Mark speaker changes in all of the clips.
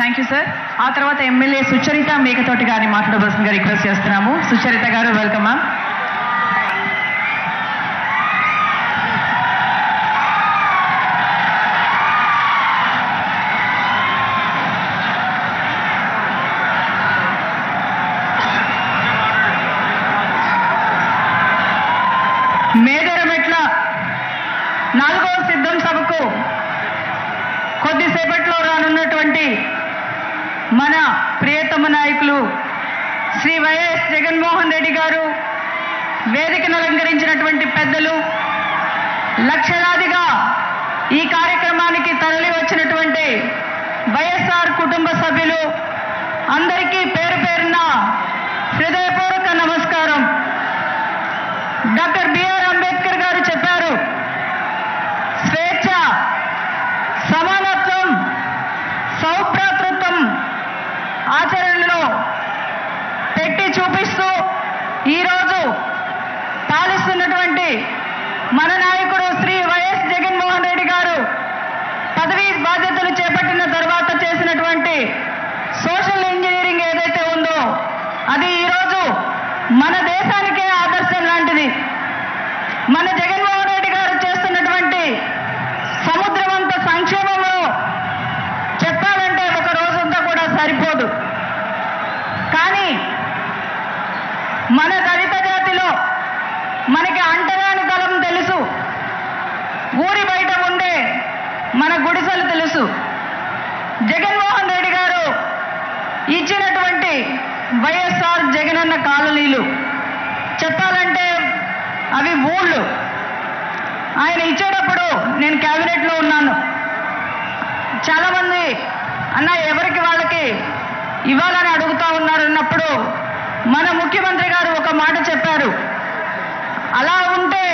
Speaker 1: Thank you sir. ఆ తర్వాత MLA Sucharitha Mekathoti గారిని మాట్లాడవలసిందిగా రిక్వెస్ట్ చేస్తున్నాము. సుచరిత గారు, వెల్కమ్. మేదరమెట్ల 4వ సిద్ధం సభకు కొద్దిసేపట్లో రానున్నటువంటి మన ప్రియతమ నాయకులు శ్రీ వైఎస్ జగన్మోహన్ రెడ్డి గారు, వేదికను అలంకరించినటువంటి పెద్దలు, లక్షలాదిగా ఈ కార్యక్రమానికి తరలి వచ్చినటువంటి వైఎస్ఆర్ కుటుంబ సభ్యులు అందరికీ పేరు పేరున హృదయపూర్వక నమస్కారం. డాక్టర్ బిఆర్ అంబేద్కర్ గారు చెప్పారు, స్వేచ్ఛ, సమానత్వం, సౌభ్రాతృత్వం ఆచరణలో పెట్టి చూపిస్తూ ఈరోజు పాలిస్తున్నటువంటి మన నాయకుడు శ్రీ వైఎస్ జగన్మోహన్ రెడ్డి గారు పదవీ బాధ్యతలు చేపట్టిన తర్వాత చేసినటువంటి సోషల్ ఇంజనీరింగ్ ఏదైతే ఉందో అది ఈరోజు మన దేశానికే ఆదర్శం లాంటిది. మన జగన్మోహన్ రెడ్డి గారు చేస్తున్నటువంటి సముద్రమంత సంక్షేమంలో చెప్పాలంటే ఒక రోజంతా కూడా సరిపోదు. కానీ మన దళిత జాతిలో మనకి అంటరాని తలం తెలుసు, ఊరి బయట ఉండే మన గుడిసెలు తెలుసు. జగన్మోహన్ రెడ్డి గారు ఇచ్చినటువంటి వైఎస్ఆర్ జగనన్న కాలనీలు చెప్పాలంటే అవి ఊళ్ళు. ఆయన ఇచ్చేటప్పుడు నేను క్యాబినెట్లో ఉన్నాను. చాలామంది అన్న ఎవరికి వాళ్ళకి ఇవ్వాలని అడుగుతూ ఉన్నారు అన్నప్పుడు మన ముఖ్యమంత్రి గారు ఒక మాట చెప్పారు, అలా ఉంటే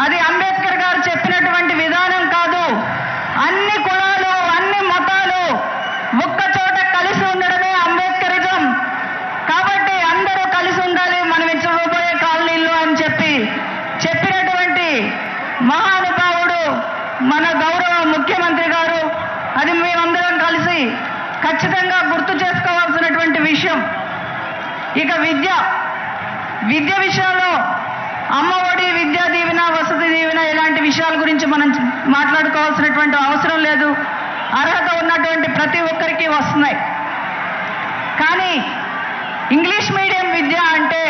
Speaker 1: అది అంబేద్కర్ గారు చెప్పినటువంటి విధానం కాదు, అన్ని కులాలు అన్ని మతాలు ఒక్క చోట కలిసి ఉండడమే అంబేద్కరిజం, కాబట్టి అందరూ కలిసి ఉండాలి మనం ఇచ్చబోయే కాలనీల్లో అని చెప్పినటువంటి మహానుభావుడు మన గౌరవ ముఖ్యమంత్రి గారు. అది మేమందరం కలిసి ఖచ్చితంగా గుర్తు చేసుకోవాల్సినటువంటి విషయం. ఇక విద్య విషయంలో అమ్మఒడి, విద్యా దీవెన, వసతి దీవెన ఇలాంటి విషయాల గురించి మనం మాట్లాడుకోవాల్సినటువంటి అవసరం లేదు. అర్హత ఉన్నటువంటి ప్రతి ఒక్కరికి వస్తున్నాయి. కానీ ఇంగ్లీష్ మీడియం విద్య అంటే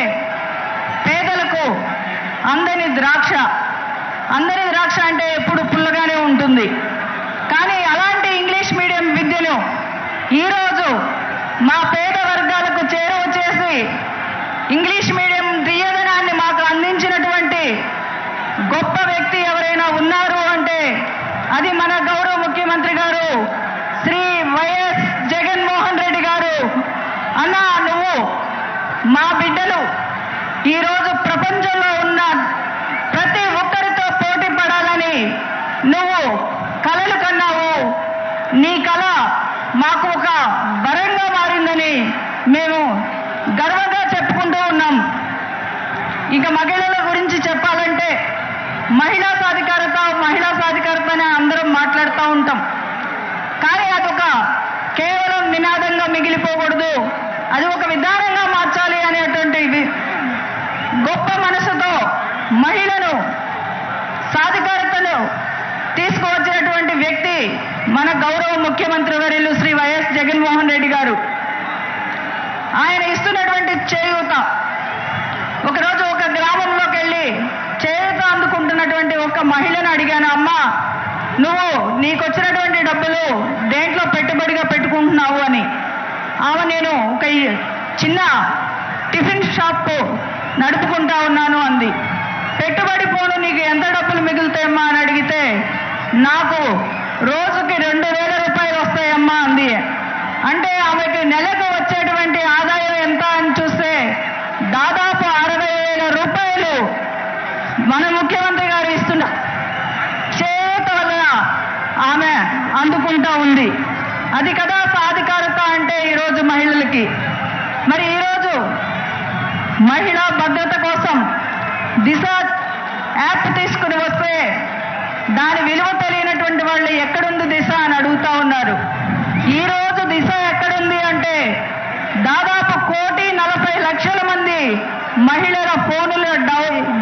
Speaker 1: పేదలకు అందని ద్రాక్ష. అందరి ద్రాక్ష అంటే ఎప్పుడు పుల్లగానే ఉంటుంది. కానీ అలాంటి ఇంగ్లీష్ మీడియం విద్యను ఈరోజు మా పేద వర్గాలకు చేరువ చేసి ఇంగ్లీష్ మీడియం తీయదనాన్ని మాకు అందించినటువంటి గొప్ప వ్యక్తి ఎవరైనా ఉన్నారు అంటే అది మన గౌరవ ముఖ్యమంత్రి గారు శ్రీ వైఎస్ జగన్మోహన్ రెడ్డి గారు. అన్నా, నువ్వు మా బిడ్డలు ఈరోజు ప్రపంచంలో ఉన్న ప్రతి ఒక్కరితో పోటీ పడాలని నువ్వు కలలు కన్నావు. నీ కళ మాకు ఒక వరంగా మారిందని మేము గర్వంగా చెప్పుకుంటూ ఉన్నాం. ఇక మహిళల గురించి చెప్పాలంటే మహిళా సాధికారత అని అందరం మాట్లాడుతూ ఉంటాం. కానీ అదొక కేవలం నినాదంగా మిగిలిపోకూడదు, అది ఒక విధానంగా మార్చాలి అనేటువంటి గొప్ప మనసుతో మహిళను సాధికారతను తీసుకువచ్చినటువంటి వ్యక్తి మన గౌరవ ముఖ్యమంత్రి వర్యులు శ్రీ వైఎస్ జగన్మోహన్ రెడ్డి గారు. ఆయన ఇస్తున్నటువంటి చేయూత, ఒకరోజు ఒక గ్రామంలోకి వెళ్ళి చేయూత అందుకుంటున్నటువంటి ఒక మహిళను అడిగాను, అమ్మా నువ్వు నీకు వచ్చినటువంటి డబ్బులు దేంట్లో పెట్టుబడిగా పెట్టుకుంటున్నావు అని. ఆమె నేను ఒక చిన్న టిఫిన్ షాప్ నడుపుకుంటా ఉన్నాను అంది. పెట్టుబడి పోను నీకు ఎంత డబ్బులు మిగులుతాయమ్మా అని అడిగితే నాకు రోజుకి 2,000 రూపాయలు వస్తాయమ్మా అంది. అంటే ఆమెకి నెలకు వచ్చేటువంటి ఆదాయం ఎంత అని చూస్తే దాదాపు 60,000 రూపాయలు మన ముఖ్యమంత్రి గారు ఇస్తున్న చేత వల్ల ఆమె అందుకుంటా ఉంది. అది కదా సాధికారత అంటే ఈరోజు మహిళలకి. మరి ఈరోజు మహిళా భద్రత కోసం దిశ యాప్ తీసుకుని వస్తే దాని విలువ తెలియనటువంటి వాళ్ళు ఎక్కడుంది దిశ అని అడుగుతా ఉన్నారు. ఈరోజు దిశ ఎక్కడ మహిళల ఫోన్లో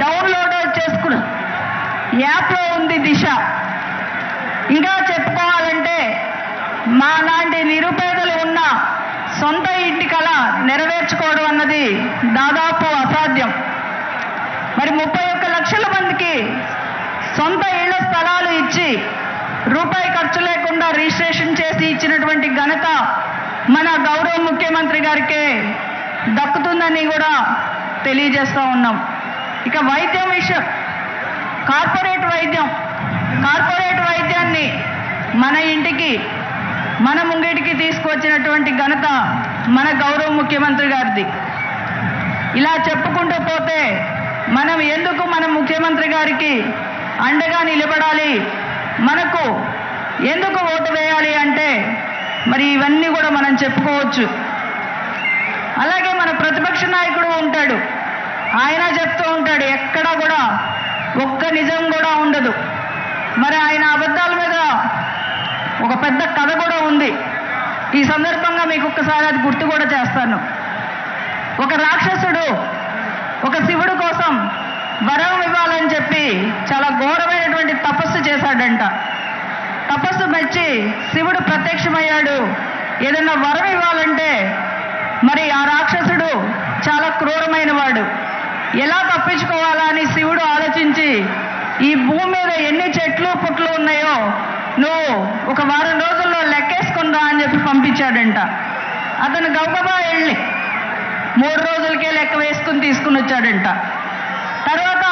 Speaker 1: డౌన్లోడ్ చేసుకున్న యాప్లో ఉంది దిశ. ఇంకా చెప్పుకోవాలంటే మా లాంటి నిరుపేదలు ఉన్న సొంత ఇంటి కళ నెరవేర్చుకోవడం అన్నది దాదాపు అసాధ్యం. మరి 31 లక్షల మందికి సొంత ఇళ్ల స్థలాలు ఇచ్చి రూపాయి ఖర్చు లేకుండా రిజిస్ట్రేషన్ చేసి ఇచ్చినటువంటి ఘనత మన గౌరవ ముఖ్యమంత్రి గారికే దక్కుతుందని కూడా తెలియజేస్తూ ఉన్నాం. ఇక వైద్యం విషయం, కార్పొరేట్ వైద్యాన్ని మన ఇంటికి మన ముంగిటికి తీసుకొచ్చినటువంటి ఘనత మన గౌరవ ముఖ్యమంత్రి గారిది. ఇలా చెప్పుకుంటూ పోతే మనం ఎందుకు మన ముఖ్యమంత్రి గారికి అండగా నిలబడాలి, మనకు ఎందుకు ఓటు వేయాలి అంటే మరి ఇవన్నీ కూడా మనం చెప్పుకోవచ్చు. అలాగే మన ప్రతిపక్ష నాయకుడు ఉంటాడు, ఆయన చెప్తూ ఉంటాడు ఎక్కడా కూడా ఒక్క నిజం కూడా ఉండదు. మరి ఆయన అబద్ధాల మీద ఒక పెద్ద కథ కూడా ఉంది. ఈ సందర్భంగా మీకు ఒక్కసారి అది గుర్తు కూడా చేస్తాను. ఒక రాక్షసుడు ఒక శివుడు కోసం వరం ఇవ్వాలని చెప్పి చాలా ఘోరమైనటువంటి తపస్సు చేశాడంట. తపస్సు మెచ్చి శివుడు ప్రత్యక్షమయ్యాడు. ఏదైనా వరం ఇవ్వాలంటే మరి ఆ రాక్షసుడు చాలా క్రూరమైన వాడు. ఎలా తప్పించుకోవాలా అని శివుడు ఆలోచించి ఈ భూమి మీద ఎన్ని చెట్లు పుట్లు ఉన్నాయో నువ్వు ఒక వారం రోజుల్లో లెక్కేసుకుందా అని చెప్పి పంపించాడంట. అతను గబగబా వెళ్ళి 3 రోజులకే లెక్క వేసుకుని తీసుకుని వచ్చాడంట. తర్వాత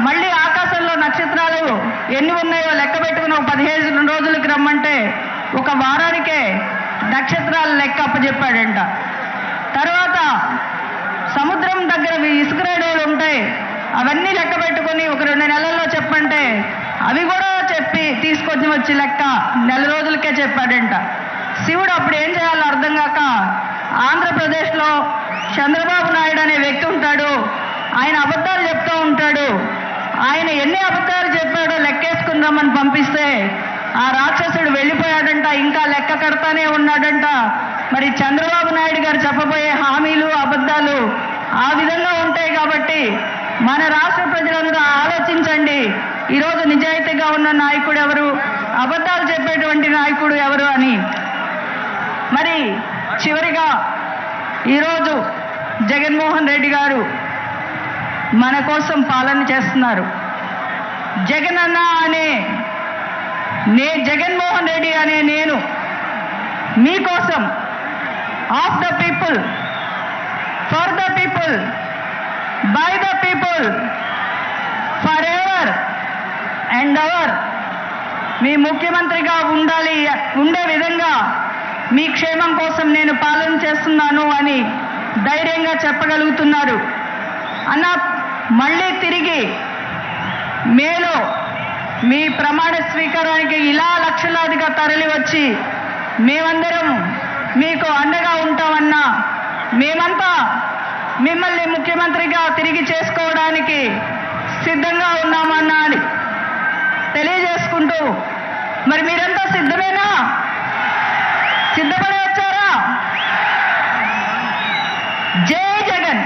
Speaker 1: మళ్ళీ ఆకాశంలో నక్షత్రాలు ఎన్ని ఉన్నాయో లెక్క పెట్టుకుని 15 రోజులకి రమ్మంటే ఒక వారానికే నక్షత్రాల లెక్క అప్పచెప్పాడంట. తర్వాత సముద్రం దగ్గర ఇసుక రేణువులు ఉంటాయి, అవన్నీ లెక్క పెట్టుకొని ఒక 2 నెలల్లో చెప్పంటే అవి కూడా చెప్పి తీసుకొచ్చి వచ్చి లెక్క 4 రోజులకే చెప్పాడంట. శివుడు అప్పుడు ఏం చేయాలో అర్థం కాక ఆంధ్రప్రదేశ్లో చంద్రబాబు నాయుడు అనే వ్యక్తి ఉంటాడు, ఆయన అబద్ధాలు చెప్తూ ఉంటాడు. ఆయన ఎన్ని అబద్ధాలు చెప్పాడో లెక్కేసుకుందామని పంపిస్తే ఆ రాక్షసుడు వెళ్ళిపోయాడంట. ఇంకా లెక్క కడతానే ఉన్నాడంట. మరి చంద్రబాబు నాయుడు గారు చెప్పబోయే హామీలు అబద్ధాలు ఆ విధంగా ఉంటాయి. కాబట్టి మన రాష్ట్ర ప్రజలందరూ ఆలోచించండి, ఈరోజు నిజాయితీగా ఉన్న నాయకుడు ఎవరు, అబద్ధాలు చెప్పేటువంటి నాయకుడు ఎవరు అని. మరి చివరిగా ఈరోజు జగన్మోహన్ రెడ్డి గారు మన కోసం పాలన చేస్తున్నారు. జగనన్న అనే జగన్మోహన్ రెడ్డి అనే నేను మీకోసం, of the people, for the people, by the people, for ever and ever మీ ముఖ్యమంత్రిగా ఉండే విధంగా మీ క్షేమం కోసం నేను పాలన చేస్తున్నాను అని ధైర్యంగా చెప్పగలుగుతున్నారు అన్న. మళ్ళీ తిరిగి మేలో మీ ప్రమాణ స్వీకారానికి ఇలా లక్షలాదిగా తరలి వచ్చి మేమందరం మీకు అండగా ఉంటామన్నా, మేమంతా మిమ్మల్ని ముఖ్యమంత్రిగా తిరిగి చేసుకోవడానికి సిద్ధంగా ఉన్నామన్నా అని తెలియజేసుకుంటూ, మరి మీరంతా సిద్ధమేనా? సిద్ధపడి వచ్చారా? జై జగన్.